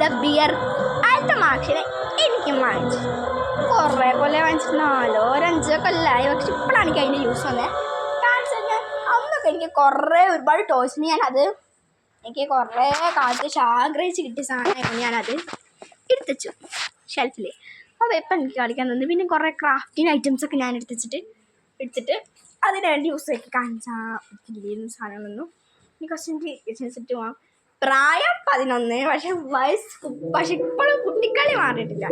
The beer അടുത്ത മാർക്സിന് എനിക്കും വാങ്ങിച്ചു. കുറേ കൊല്ലം വാങ്ങിച്ചിട്ട് 4 or 5 കൊല്ലമായി. പക്ഷെ ഇപ്പോഴാണ് എനിക്ക് അതിൻ്റെ യൂസ് വന്നത്. കാരണം വെച്ചാൽ അന്നൊക്കെ എനിക്ക് ഒരുപാട് ടോയ്സിന് ഞാനത് എനിക്ക് കുറേ കാലത്ത് ആഗ്രഹിച്ച് കിട്ടിയ സാധനമായിരുന്നു. ഞാനത് എടുത്തുവെച്ചു ഷെൽഫിൽ. അപ്പോൾ ഇപ്പം എനിക്ക് കളിക്കാൻ തന്നു. പിന്നെ കുറേ ക്രാഫ്റ്റിംഗ് ഐറ്റംസൊക്കെ ഞാൻ എടുത്തിട്ട് അതിന് വേണ്ടി യൂസ് ആക്കി കാണിച്ചാൽ സാധനങ്ങളൊന്നും എനിക്ക് കുറച്ച് കിച്ചൻസിട്ട് പോകാം. പ്രായം 11, പക്ഷെ ഇപ്പോഴും കുട്ടിക്കളി മാറിയിട്ടില്ല.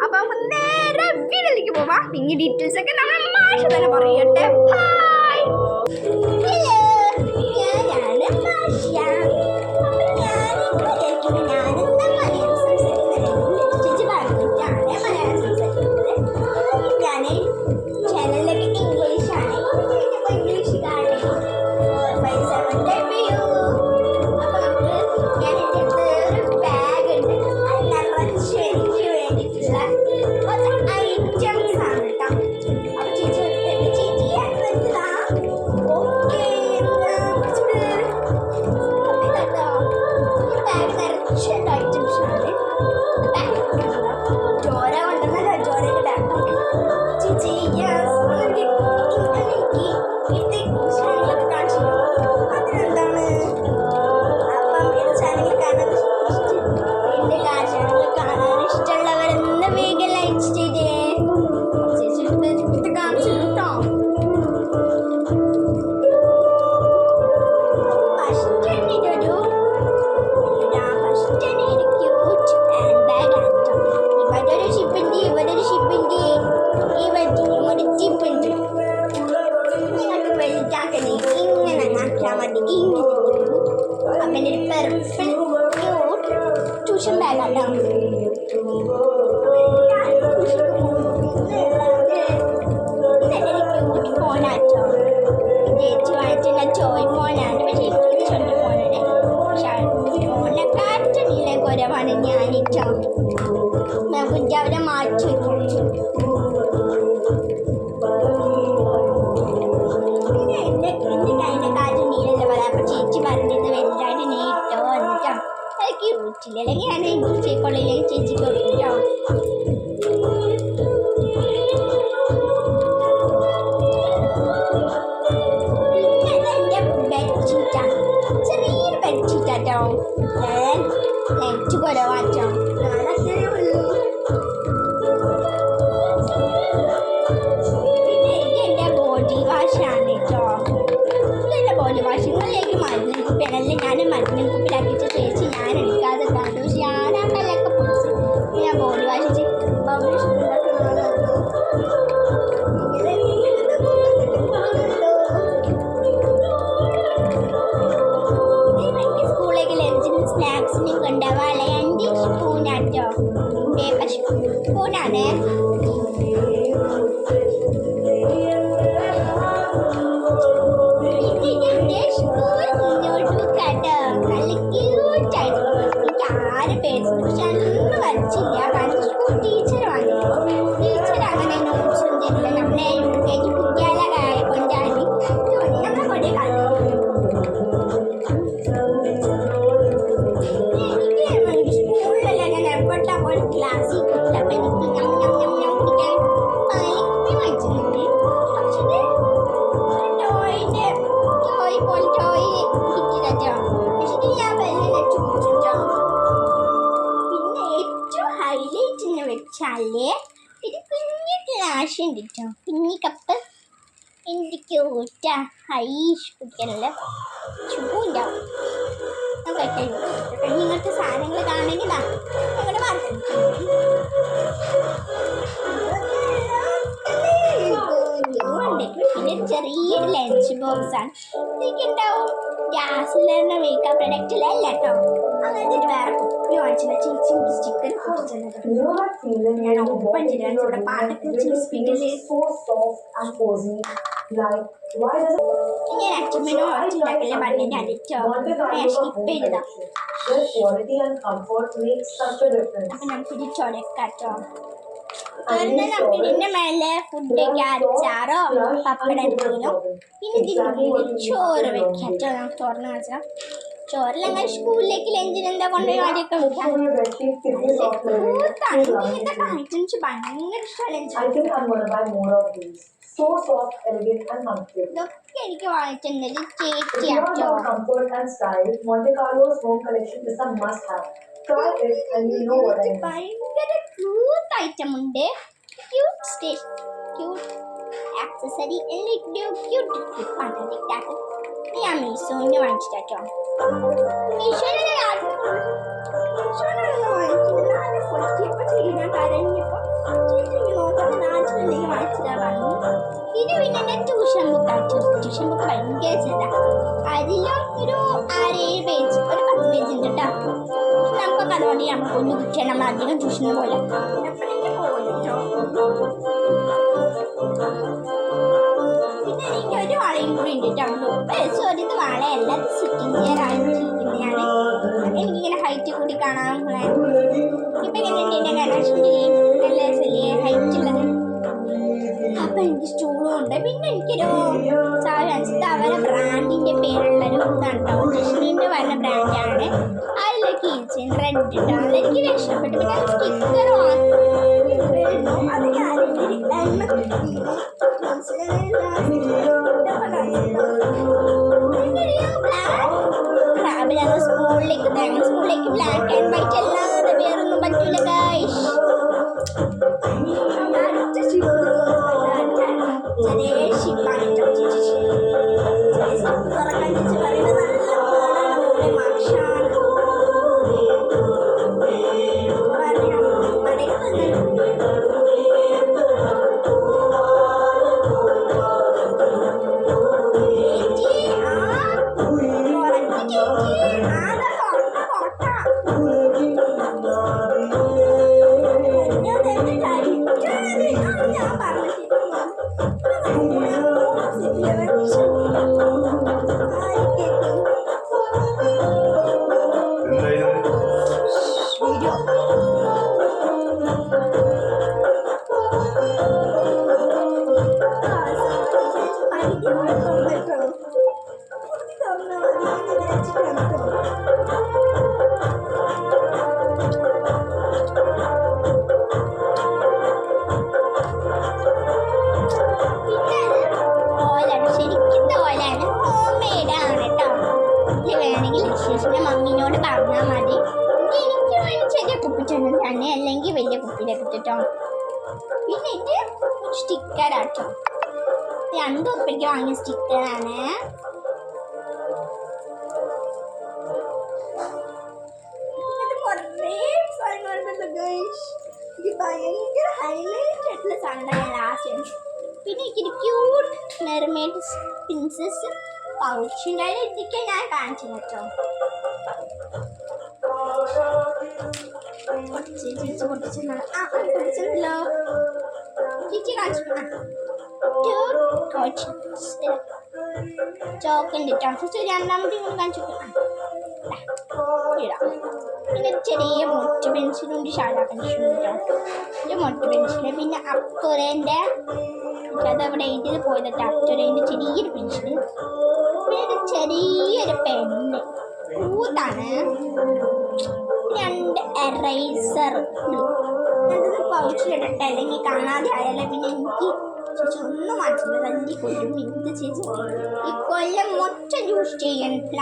അപ്പം നമുക്ക് നേരെ വീട്ടിലേക്ക് പോവാം. പിന്നെ ഡീറ്റെയിൽസ് ഒക്കെ നമ്മൾ മാഷ തന്നെ പറയട്ടെ. ട്യൂഷൻ ബാഗാട്ടോ. ഫോണാട്ടോ ചേച്ചി വാങ്ങിച്ചില്ല. ചോയ് ഫോണാണ്. പക്ഷേ എനിക്ക് ചൊല്ലി ഫോണാണ്. പക്ഷെ ഫോണിനെക്കാട്ടില്ല കുറവാണ് ഞാനിട്ടോ. നമുക്ക് അവരെ മാറ്റി വെക്കും. അല്ലെങ്കിൽ ഞാൻ കൊള്ളില്ലെങ്കിൽ ചേച്ചിക്ക് കൊടുക്കും കേട്ടോ. പിന്നെ എൻ്റെ ബെഡ്ഷീറ്റാണ്. ചെറിയൊരു ബെഡ്ഷീറ്റാട്ടോ. ലൈറ്റ് കുറവാട്ടോ. ഞാനത്രേ ഉള്ളൂ. പിന്നെ ഇത് എൻ്റെ ബോഡി വാഷാണ് കേട്ടോ. ഇതെൻ്റെ ബോഡി വാഷ്. നിങ്ങളിലേക്ക് മരുന്ന് കുപ്പിയാണല്ലേ. ഞാൻ മരുന്ന് കുപ്പിയിലാക്കിച്ച ചേച്ചി ഞാൻ എടുക്കാതെ കണ്ടു. പക്ഷെ ഞാൻ ആ കല്ലൊക്കെ പൊടിച്ച് ഞാൻ ബോഡി വാഷ് സ്കൂളിലേക്ക് ലഞ്ചിനും സ്നാക്സിനും കൊണ്ടുപോകാൻ എൻ്റെ സ്പൂണാട്ടോ. പേപ്പർ സ്പൂണാണ്. പക്ഷെ അതൊന്നും വരച്ചില്ല. കാരണം സ്കൂൾ ടീച്ചർ വന്നു. ടീച്ചർ അങ്ങനെ നോട്ട്സ് ഒന്നുമില്ല. നമ്മളെ UKG വിദ്യാലയ കൊണ്ടാണ് നമ്മളെ കൊണ്ടേ എനിക്ക് സ്കൂളിലെല്ലാം ഞാൻ എപ്പോഴാ പോലെ ക്ലാസ്സിൽ കിട്ടും. അപ്പം എനിക്ക് കുടിക്കാൻ വാങ്ങിച്ചിട്ടുണ്ട്. പക്ഷേ ടോയ് പോലെ ടോയ് കിട്ടിട്ടോ. പക്ഷേ ഞാൻ വെള്ളം വെച്ച് കുടിച്ചിട്ടോ. ഹൈലൈറ്റ് എന്ന് വെച്ചാല് ഇത് കുഞ്ഞു ഗ്ലാസ് ഉണ്ട് കേട്ടോ. കുഞ്ഞി കപ്പ് എൻ്റെ ക്യൂട്ട ഹൈഷ് കുടിക്കാനുള്ള ചൂണ്ടാവും. ഇങ്ങനത്തെ സാധനങ്ങൾ കാണണമെങ്കിൽ ഞങ്ങളുടെ മാർക്കറ്റ്. പിന്നെ ചെറിയൊരു ലഞ്ച് ബോക്സാണ്. എനിക്കുണ്ടാവും ഗ്യാസിലുള്ള മേക്കപ്പ് പ്രൊഡക്റ്റിലല്ല കേട്ടോ. അങ്ങനത്തെ വേറെ കുപ്പി വാങ്ങിച്ചില്ല. ചേച്ചി സ്റ്റിക്കർ ഞാൻ ഓപ്പൺ ചെയ്ത് ഇവിടെ പാട്ടൊക്കെ സ്പീക്കറിൽ ഞാൻ അച്ഛമ്മേനോ ഉണ്ടാക്കല്ലേ പറഞ്ഞതിൻ്റെ അടിച്ചോ. ഞാൻ സ്കിപ്പ് ചെയ്തതാ. അപ്പം നമുക്കിത് ചൊടക്കാട്ടോ. നമുക്ക് ഇതിൻ്റെ മേലെ ഫുഡൊക്കെ അച്ചാറോ പപ്പടം എന്തെങ്കിലും. പിന്നെ ഇതിൻ്റെ ചോറ് വെക്കാട്ടോ. നമുക്ക് തുറന്ന് വെച്ചാൽ ചോറിലങ്ങനെ സ്കൂളിലേക്ക് ലഞ്ചിന് എന്താ കൊണ്ടുപോയി ആദ്യമൊക്കെ ഐറ്റംസ് ഭയങ്കര ഇതൊക്കെ എനിക്ക് വാങ്ങിച്ചിട്ടുണ്ടെങ്കിൽ ചേച്ചിയാട്ടോ. ഭയങ്കര ക്യൂട്ട് ഐറ്റം ഉണ്ട്. ക്യൂട്ട് സ്റ്റേഷൻ, ക്യൂട്ട് ആക്സസറി എല്ലാം ക്യൂട്ട് ക്ലിപ്പാണ്. ഞാൻ മീഷോന്ന് വാങ്ങിച്ചിട്ടോ. ഇത് പിന്നെ എൻ്റെ ട്യൂഷൻ ബുക്ക് അയച്ചു. ട്യൂഷൻ ബുക്ക് ഭയങ്കര ചെറുതാ. അതിലും ഒരു 6-7 പേജ്, ഒരു 10 പേജ് ഉണ്ട് കേട്ടോ. നമുക്കൊക്കെ അതുകൊണ്ട് നമ്മൾ ഒന്ന് കുട്ടിയാണ് നമ്മൾ അധികം ട്യൂഷന് പോലെ പിന്നെ എനിക്ക് ഒരു വളയും കൂടി ഉണ്ട് കേട്ടോ. സോറി, ഇത് വളയല്ല, ഇത് സിറ്റിംഗ് ചെയർ ആയിരിക്കുന്നതാണ്. എനിക്കിങ്ങനെ ഹൈറ്റ് കൂടി കാണാൻ ഇപ്പം എങ്ങനെയുണ്ട് എൻ്റെ കണക്ഷനിൽ നല്ല വലിയ ഹൈറ്റ് ഉള്ളത്. അപ്പം എനിക്ക് സ്റ്റൂളും ഉണ്ട്. പിന്നെ എനിക്കൊരു സാധനം അവരെ ബ്രാൻഡിൻ്റെ പേരുള്ളൊരു ഇതാണ് കേട്ടോ. ഡിസ്നിൻ്റെ വരുന്ന ബ്രാൻഡാണ്. അതിലേക്ക് ഈച്ചൻ റെഡ് ഇട്ടാണ്. അതെനിക്ക് ഇഷ്ടപ്പെട്ടു. പിന്നെ സ്റ്റിക്കർ അത് ഞങ്ങൾ സ്കൂളിലേക്ക് ബ്ലാക്ക് ആൻഡ് വൈറ്റ് അല്ലാതെ വേറൊന്നും പറ്റൂല ഗൈസ്. ചെറിയ ഷിപ്പാണ് തുറക്കാൻ വെച്ച് പറയുന്നത് നല്ല മാഷാണ്. മമ്മീനോട് പറഞ്ഞാൽ മതി. എനിക്ക് വേണ്ടി ചെറിയ കുപ്പിച്ചെന്ന് തന്നെ, അല്ലെങ്കിൽ വലിയ കുപ്പിയിലൊക്കെ ഇട്ടിട്ടോ. പിന്നെ ഇത് സ്റ്റിക്കറാട്ടോ. 2 ഉറുപ്പിക്ക് വാങ്ങിയ സ്റ്റിക്കറാണ്. ഭയങ്കര ഹൈലൈറ്റ് ആയിട്ടുള്ള സാധനമാണ് ലാസ്റ്റ്. പിന്നെ എനിക്കൊരു ക്യൂട്ട് മെർമെയ്ഡ് പ്രിൻസസ് പൗച്ചിൻ്റെ ഇതൊക്കെ ഞാൻ കാണിച്ചു കേട്ടോ. പൊട്ടിച്ചല്ലോ ചേച്ചി കാണിച്ചു. ചോക്ലേറ്റ് ഫസ്റ്റ് രണ്ടാമത്തെ കാണിച്ചു. പിന്നെ ചെറിയ മൊട്ട് പെൻസിലുണ്ട്, ഷാഡ പെൻസിലുണ്ട്. മൊട്ട് പെൻസിൽ പിന്നെ അപ്തുരേൻ്റെ അതവിടെ എഴുതി പോയതിട്ട് അപ്തുരേൻ്റെ ചെറിയൊരു പെൻസിൽ. പിന്നെ ചെറിയൊരു പെണ്ണ് കൂത്താണ്. 2 എറൈസർ. ഞാനത് പൗച്ചിലിടട്ടെ, അല്ലെങ്കിൽ കാണാതെ ആയാലും. പിന്നെ എനിക്ക് ചേച്ചി ഒന്നും മനസ്സില്ല, വലിയ കൊല്ലും എന്ത് ചേച്ചി ഈ കൊല്ലം മൊത്തം യൂസ് ചെയ്യണില്ല.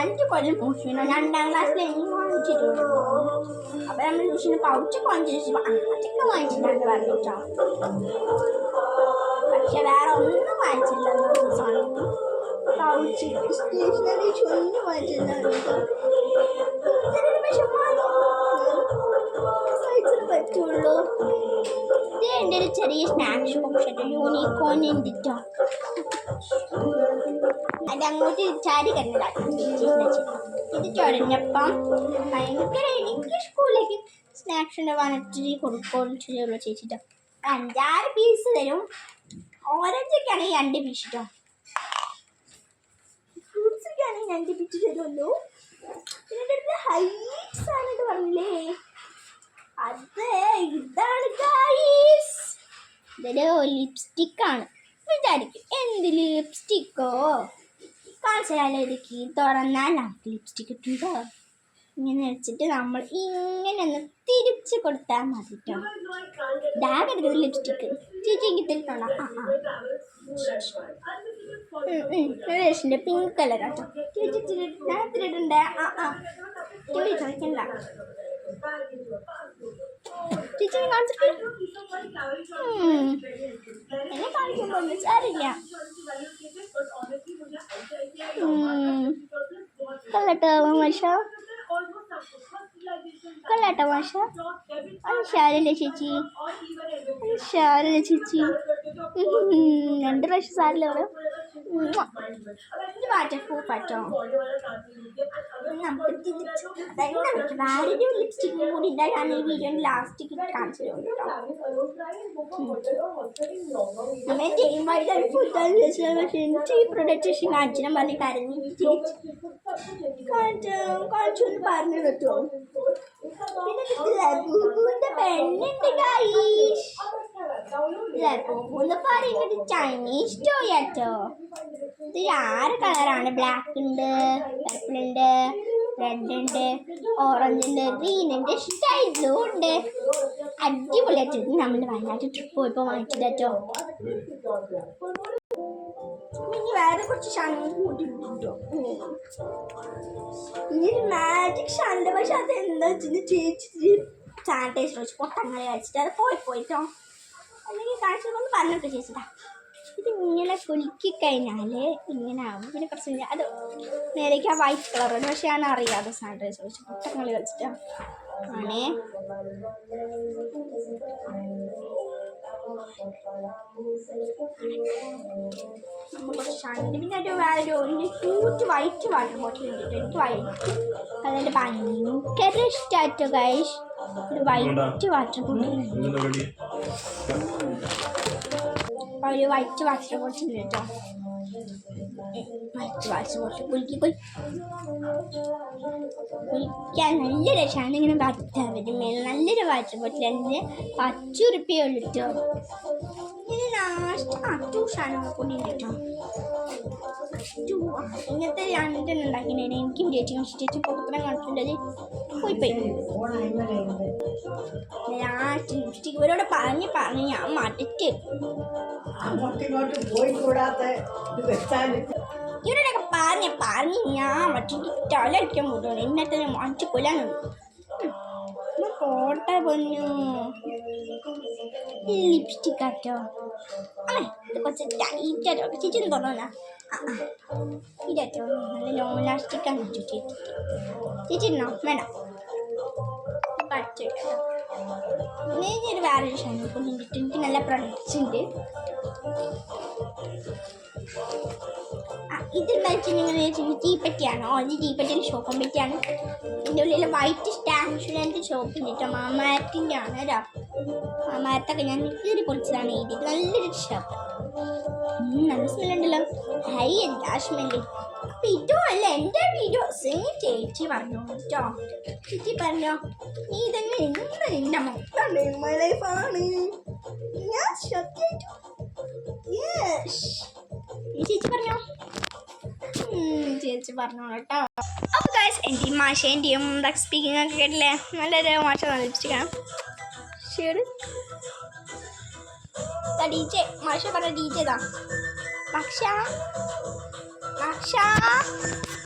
5 കൊല്ലം യൂസ് ചെയ്യണം. 2ാം ക്ലാസ്സിൽ എനിക്ക് വാങ്ങിച്ചിട്ടുള്ളൂ. അപ്പം നമ്മൾ യൂസ് ചെയ്യുന്ന പൗച്ച് വാങ്ങിച്ചു അതൊക്കെ വാങ്ങിച്ചിട്ടാണ് പറഞ്ഞിട്ടോ. പക്ഷെ വേറെ ഒന്നും വാങ്ങിച്ചില്ല. പൗച്ച് സ്റ്റേഷനറി ഒന്നും വാങ്ങിച്ചില്ല. പറ്റുള്ളൂ. ഇത് എൻ്റെ ഒരു ചെറിയ സ്നാക്സ് ബോക്സ് യൂണിക്കോൺ ഉണ്ടിട്ടോ. അതങ്ങോട്ട് ചാരി കണ്ടതാണ്. ഇത് ചൊരഞ്ഞപ്പം ഭയങ്കര എനിക്ക് സ്കൂളിലേക്ക് സ്നാക്സിൻ്റെ വനത്തിരി കൊടുക്കുള്ളൂ ചേച്ചിട്ടോ. 5-6 പീസ് തരും. ഓറഞ്ചൊക്കെയാണെങ്കിൽ 2 പീസ് ഇട്ടോ. ഫ്രൂട്ട്സൊക്കെ ആണെങ്കിൽ 2 പീസ് തരുമല്ലോ. പിന്നെ ഹൈലൈറ്റ്സ് ആണെന്ന് പറഞ്ഞില്ലേ, അത് ഇതാണ് ഗൈസ്. ഇതൊരു ലിപ്സ്റ്റിക്കാണ്. വിചാരിക്കും എന്ത് ലിപ്സ്റ്റിക്കോ, കാണിച്ചാലൊരുക്കി തുറന്നാൽ നമുക്ക് ലിപ്സ്റ്റിക് കിട്ടുമോ? ഇങ്ങനെ വെച്ചിട്ട് നമ്മൾ ഇങ്ങനെ ഒന്ന് തിരിച്ച് കൊടുത്താൽ മതി കേട്ടോ. ഡാഗ് എടുക്കുന്നത് ലിപ്സ്റ്റിക്ക് ചേച്ചി കിട്ടിയിട്ടുണ്ടോ? രേഷിൻ്റെ പിങ്ക് കളർ കേട്ടോ ചേച്ചി ഇട്ടിട്ടുണ്ട്. ചേച്ചി ചോദിക്കണ്ട ചേച്ചി കാണിച്ചിട്ട് എന്നെ കാണിക്കുമ്പോൾ സാരില്ല. കള്ളട്ടോ മാഷ, കള്ളട്ടോ മാഷ. അത് ഷാരല്ലേ ചേച്ചി, ഷാരല്ലേ ചേച്ചി. 2 പ്രാവശ്യം സാരില്ല അവിടെ പറ്റോ. നമുക്ക് വേറൊരു ലിപ്സ്റ്റിക്കും കൂടി ഇല്ല. ഞാൻ ഈ വീഡിയോ ലാസ്റ്റ് കാണിച്ചു കേട്ടോ. ഈ പ്രൊഡക്റ്റ് കാണിച്ചാൽ പറഞ്ഞ് കരഞ്ഞിട്ട് കാണിച്ചൊന്ന് പറഞ്ഞു കേട്ടോ. പിന്നെ ലബൂബുവിന്റെ പെണ്ണുണ്ട് ഗൈസ്. ലബൂബു എന്ന് പറയുന്നത് ചൈനീസ് ടോയ് ആട്ടോ. ഇത് 6 കളറാണ്. ബ്ലാക്ക് ഉണ്ട്, പർപ്പിൾ ഉണ്ട്, റെഡ് ഉണ്ട്, ഓറഞ്ച് ഉണ്ട്, ഗ്രീൻ ഉണ്ട്, സ്കൈ ബ്ലൂ ഉണ്ട്. അടിപൊളിയായിട്ട് നമ്മൾ വയനാട്ടിൽ ട്രിപ്പ് പോയപ്പോൾ വാങ്ങിച്ചതോ. ഇനി വേറെ കുറച്ച് സാധനങ്ങൾ കൂട്ടിട്ടോ. ഇനി മാജിക് ഷാനുണ്ട്. പക്ഷെ അത് എന്താ വെച്ചാൽ ചേച്ചി സാനിറ്റൈസർ വെച്ച് പൊട്ടങ്ങളെ കഴിച്ചിട്ട് അത് പോയിട്ടോ. അല്ലെങ്കിൽ കാണിച്ചൊന്ന് പറഞ്ഞിട്ട് ചേച്ചിട്ടാ. ഇത് ഇങ്ങനെ കുലുക്കി കഴിഞ്ഞാൽ ഇങ്ങനെ ആവും. പിന്നെ കുറച്ച് അത് നേരേക്ക് ആ വൈറ്റ് കളറുണ്ട്. പക്ഷെ ഞാൻ അറിയാതെ സാനിറ്റൈസർ വെച്ച് പൊട്ടങ്ങളെ കളിച്ചിട്ടാണ് ആണേ. നമ്മൾ കുറച്ച് ഷാനുണ്ട്. പിന്നെ ഒരു വേറെ ഒരു ക്യൂട്ട് വൈറ്റ് വാട്ടർ ബോട്ടിൽ ഉണ്ട്. എനിക്ക് വൈറ്റ് കളറിൻ്റെ ഭയങ്കര ഇഷ്ടമായിട്ടോ ഗൈസ്. ഒരു വൈറ്റ് വാട്ടർ ബോട്ടിൽ ഒരു വൈറ്റ് വാട്ടർ ബോട്ടിൽ ഉണ്ട് കേട്ടോ. വൈറ്റ് വാട്ടർ ബോട്ടിൽ കുളിക്കാൻ നല്ല രസമാണ്. ഇങ്ങനെ വറ്റാൻ പറ്റും. നല്ലൊരു വാട്ടർ ബോട്ടിൽ അതിന് 10 ഉറുപ്പികയേ ഉള്ളൂ കേട്ടോ. ഇനി ലാസ്റ്റ് 2 സാധനങ്ങൾ കൂടി ഉണ്ട് കേട്ടോ. ഇങ്ങനത്തെ 2 ഉണ്ടാക്കിയിട്ടുണ്ടായിരുന്നു. എനിക്കും ചേച്ചി പൊട്ടത്തരം കാണിച്ചിട്ടുണ്ടത് പോയി ലാസ്റ്റ് ലിപ്സ്റ്റിക് ഇവരോട് പറഞ്ഞ് ഞാൻ മടുത്ത്. ഇവരോടൊക്കെ പറഞ്ഞ് ഞാൻ മറ്റേ തലടിക്കാൻ പോകണം. ഇന്നത്തെ മറ്റു കൊല്ലാനുണ്ട്. കോട്ട പൊന്നു ലിപ്സ്റ്റിക് ആട്ടോ. ഇത് കുറച്ച് ടൈറ്റാട്ടോ. ചേച്ചി ഒന്ന് പറഞ്ഞോന്നാ. ഇതാട്ടോ നല്ല ലോങ് ലാസ്റ്റിക്കാണ് ചേച്ചി. ചേച്ചി ഇടണോ? വേണ്ട പറ്റിട്ടോ. ഒരു വേറൊരു ഷാമ്പൂ കൊണ്ടിട്ട് എനിക്ക് നല്ല പ്രൊഡക്ട്സ് ഉണ്ട്. ഇതെന്താ വെച്ചിട്ടുണ്ടെങ്കിൽ തീപ്പെട്ടിയാണോ? അത് തീപ്പെട്ടിയുടെ ഷോപ്പും പറ്റിയാണ്. ഇതിൻ്റെ ഉള്ളിൽ വൈറ്റ് സ്റ്റാൻഷുലൻ്റെ ഷോപ്പ് ഉണ്ട്. മാമാരത്തിൻ്റെ ആണ് കേട്ടോ. മാമാരത്തൊക്കെ ഞാൻ കീറി പൊളിച്ചതാണ് എഴുതിയിട്ട്. നല്ലൊരു ഷോപ്പ്. നല്ല സ്മെല്ലുണ്ടല്ലോ. ഹൈ എന്താ സ്മെല്ല്. അപ്പം ഇതുമല്ല എൻ്റെ വീഡിയോ സെയിം ചേച്ചി പറഞ്ഞു കേട്ടോ. ചേച്ചി പറഞ്ഞോ നീ ഇതന്നെ ഇന്ന് നിൻ്റെ മൊത്തം മൈ ലൈഫാണ്. ഞാൻ സത്യമായിട്ടും ചേച്ചി പറഞ്ഞോ. ചേച്ചി പറഞ്ഞു കേട്ടോ. അപ്പോൾ ഗൈസ് എൻ്റെയും മാഷേൻ്റെയും സ്പീക്കിംഗ് ഒക്കെ കേട്ടില്ലേ? നല്ലൊരു മാഷ നല്ല ലിപ്സ്റ്റിക്കാണ്. ശരി DJ മാഷ പറഞ്ഞ DJ താ. പക്ഷ